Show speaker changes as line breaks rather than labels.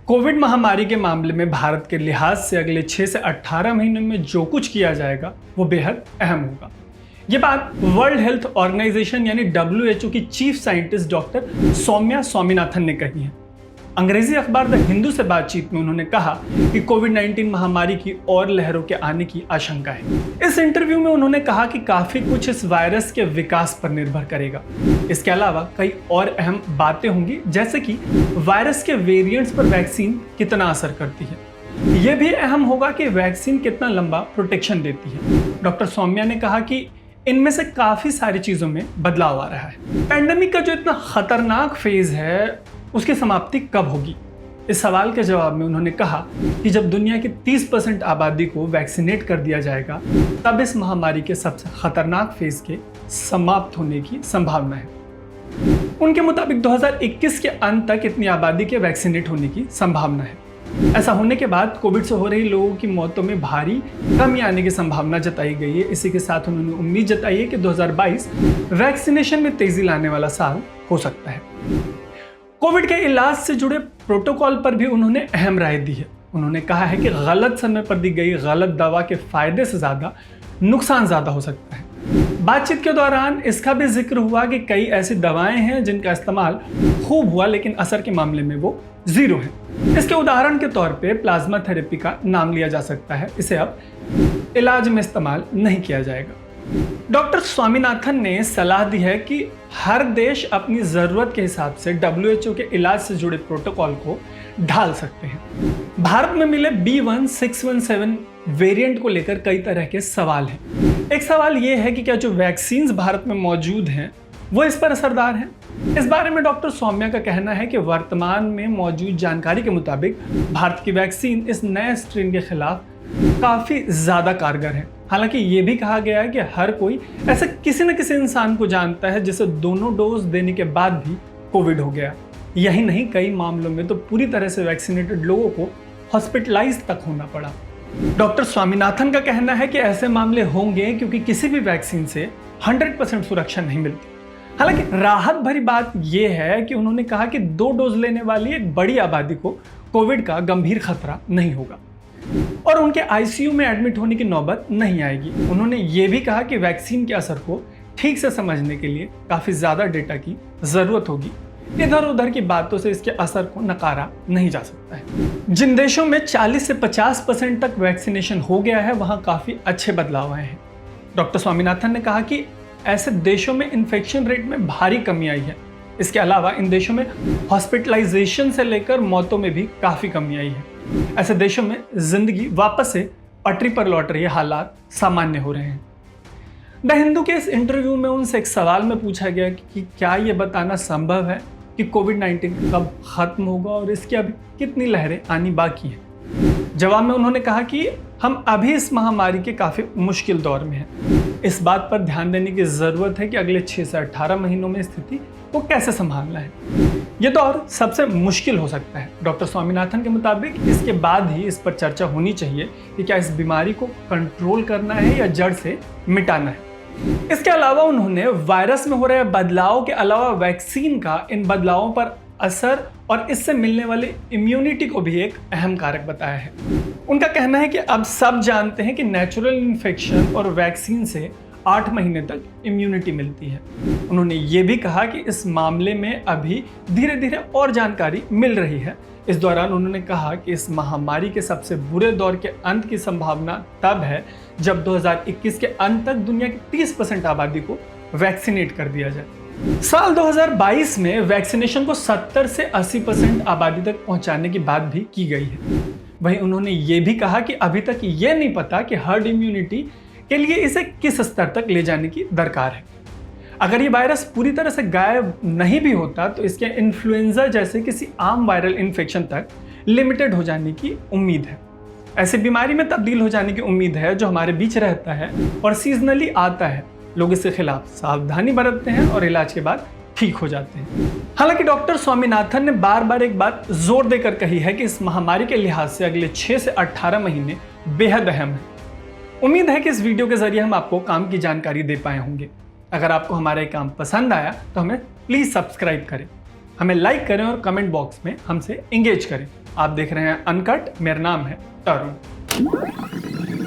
Covid महामारी के मामले में भारत के लिहाज से अगले 6 से 18 महीनों में जो कुछ किया जाएगा वो बेहद अहम होगा। ये बात वर्ल्ड हेल्थ ऑर्गेनाइजेशन यानी WHO की chief scientist doctor Soumya Swaminathan ने कही है। अंग्रेजी अखबार द हिंदू से बातचीत में उन्होंने कहा कि कोविड-19 महामारी की और लहरों के आने की आशंका है। इस इंटरव्यू में उन्होंने कहा कि काफी कुछ इस वायरस के विकास पर निर्भर करेगा। इसके अलावा कई और अहम बातें होंगी, जैसे कि वायरस के वेरिएंट्स पर वैक्सीन कितना असर करती है। यह भी अहम होगा कि वैक्सीन कितना लंबा प्रोटेक्शन देती है। डॉक्टर सौम्या ने कहा कि इनमें से काफी सारी चीजों में बदलाव आ रहा है। पैंडेमिक का जो इतना खतरनाक फेज है उसकी समाप्ति कब होगी? इस सवाल के जवाब में उन्होंने कहा कि जब दुनिया की 30% आबादी को वैक्सीनेट कर दिया जाएगा तब इस महामारी के सबसे खतरनाक फेज के समाप्त होने की संभावना है। उनके मुताबिक 2021 के अंत तक इतनी आबादी के वैक्सीनेट होने की संभावना है। ऐसा होने के बाद कोविड से हो रही लोगों की मौतों में भारी कमी आने की संभावना जताई गई है। इसी के साथ उन्होंने उम्मीद जताई है कि 2022 वैक्सीनेशन में तेजी लाने वाला साल हो सकता है। कोविड के इलाज से जुड़े प्रोटोकॉल पर भी उन्होंने अहम राय दी है। उन्होंने कहा है कि गलत समय पर दी गई गलत दवा के फायदे से ज्यादा नुकसान ज्यादा हो सकता है। बातचीत के दौरान इसका भी जिक्र हुआ कि कई ऐसी दवाएं हैं जिनका इस्तेमाल खूब हुआ लेकिन असर के मामले में वो जीरो है। इसके उदाहरण के तौर पे प्लाज्मा थेरेपी का नाम लिया जा सकता है। इसे अब इलाज में इस्तेमाल नहीं किया जाएगा। डॉक्टर स्वामीनाथन ने सलाह दी है कि हर देश अपनी जरूरत के हिसाब से WHO के इलाज से जुड़े प्रोटोकॉल को ढाल सकते हैं। भारत में मिले B1617 वेरिएंट को लेकर कई तरह के सवाल हैं। एक सवाल यह है कि क्या जो वैक्सीन्स भारत में मौजूद हैं वो इस पर असरदार हैं? इस बारे में डॉक्टर सौम्या का कहना है कि वर्तमान में मौजूद जानकारी के मुताबिक भारत की वैक्सीन इस नए स्ट्रेन के खिलाफ काफी ज्यादा कारगर है। हालांकि ये भी कहा गया है कि हर कोई ऐसे किसी न किसी इंसान को जानता है जिसे दोनों डोज देने के बाद भी कोविड हो गया। यही नहीं, कई मामलों में तो पूरी तरह से वैक्सीनेटेड लोगों को हॉस्पिटलाइज तक होना पड़ा। डॉक्टर स्वामीनाथन का कहना है कि ऐसे मामले होंगे क्योंकि किसी भी वैक्सीन से 100% सुरक्षा नहीं मिलती। हालांकि राहत भरी बात यह है कि उन्होंने कहा कि 2 डोज लेने वाली एक बड़ी आबादी को कोविड का गंभीर खतरा नहीं होगा और उनके ICU में एडमिट होने की नौबत नहीं आएगी। उन्होंने ये भी कहा कि वैक्सीन के असर को ठीक से समझने के लिए काफी ज्यादा डेटा की जरूरत होगी। इधर उधर की बातों से इसके असर को नकारा नहीं जा सकता है। जिन देशों में 40 से 50% तक वैक्सीनेशन हो गया है वहां काफी अच्छे बदलाव आए हैं। डॉक्टर स्वामीनाथन ने कहा कि ऐसे देशों में इन्फेक्शन रेट में भारी कमी आई है। इसके अलावा इन देशों में हॉस्पिटलाइजेशन से लेकर मौतों में भी काफी कमी आई है। ऐसे देशों में जिंदगी वापस से पटरी पर लौट रही है, हालात सामान्य हो रहे हैं। द हिंदू के इस इंटरव्यू में उनसे एक सवाल में पूछा गया कि क्या ये बताना संभव है कि कोविड-19 कब खत्म होगा और इसकी अभी कितनी लहरें आनी बाकी हैं। जवाब में उन्होंने कहा कि हम अभी इस महामारी के काफी मुश्किल दौर में हैं। इस बात पर ध्यान देने की जरूरत है कि अगले 6 से 18 महीनों में स्थिति को कैसे संभालना है। यह दौर सबसे मुश्किल हो सकता है। डॉक्टर स्वामीनाथन के मुताबिक इसके बाद ही इस पर चर्चा होनी चाहिए कि क्या इस बीमारी को कंट्रोल करना है या जड़ से मिटाना है। इसके अलावा उन्होंने वायरस में हो रहे बदलाव के अलावा वैक्सीन का इन बदलावों पर असर और इससे मिलने वाले इम्यूनिटी को भी एक अहम कारक बताया है। उनका कहना है कि अब सब जानते हैं कि नेचुरल इन्फेक्शन और वैक्सीन से 8 महीने तक इम्यूनिटी मिलती है। उन्होंने ये भी कहा कि इस मामले में अभी धीरे धीरे और जानकारी मिल रही है। इस दौरान उन्होंने कहा कि इस महामारी के सबसे बुरे दौर के अंत की संभावना तब है जब 2021 के अंत तक दुनिया की 30% आबादी को वैक्सीनेट कर दिया जाए। साल 2022 में वैक्सीनेशन को 70 से 80% आबादी तक पहुंचाने की बात भी की गई है। वहीं उन्होंने ये भी कहा कि अभी तक ये नहीं पता कि हर्ड इम्यूनिटी के लिए इसे किस स्तर तक ले जाने की दरकार है। अगर ये वायरस पूरी तरह से गायब नहीं भी होता तो इसके इन्फ्लुएंजा जैसे किसी आम वायरल इन्फेक्शन तक लिमिटेड हो जाने की उम्मीद है। ऐसी बीमारी में तब्दील हो जाने की उम्मीद है जो हमारे बीच रहता है और सीजनली आता है। लोग इसके खिलाफ सावधानी बरतते हैं और इलाज के बाद ठीक हो जाते हैं। हालांकि डॉक्टर स्वामीनाथन ने बार बार एक बात जोर देकर कही है कि इस महामारी के लिहाज से अगले 6 से 18 महीने बेहद अहम है। उम्मीद है कि इस वीडियो के जरिए हम आपको काम की जानकारी दे पाए होंगे। अगर आपको हमारा काम पसंद आया तो हमें प्लीज सब्सक्राइब करें, हमें लाइक करें और कमेंट बॉक्स में हमसे एंगेज करें। आप देख रहे हैं अनकट, मेरा नाम है तरुण।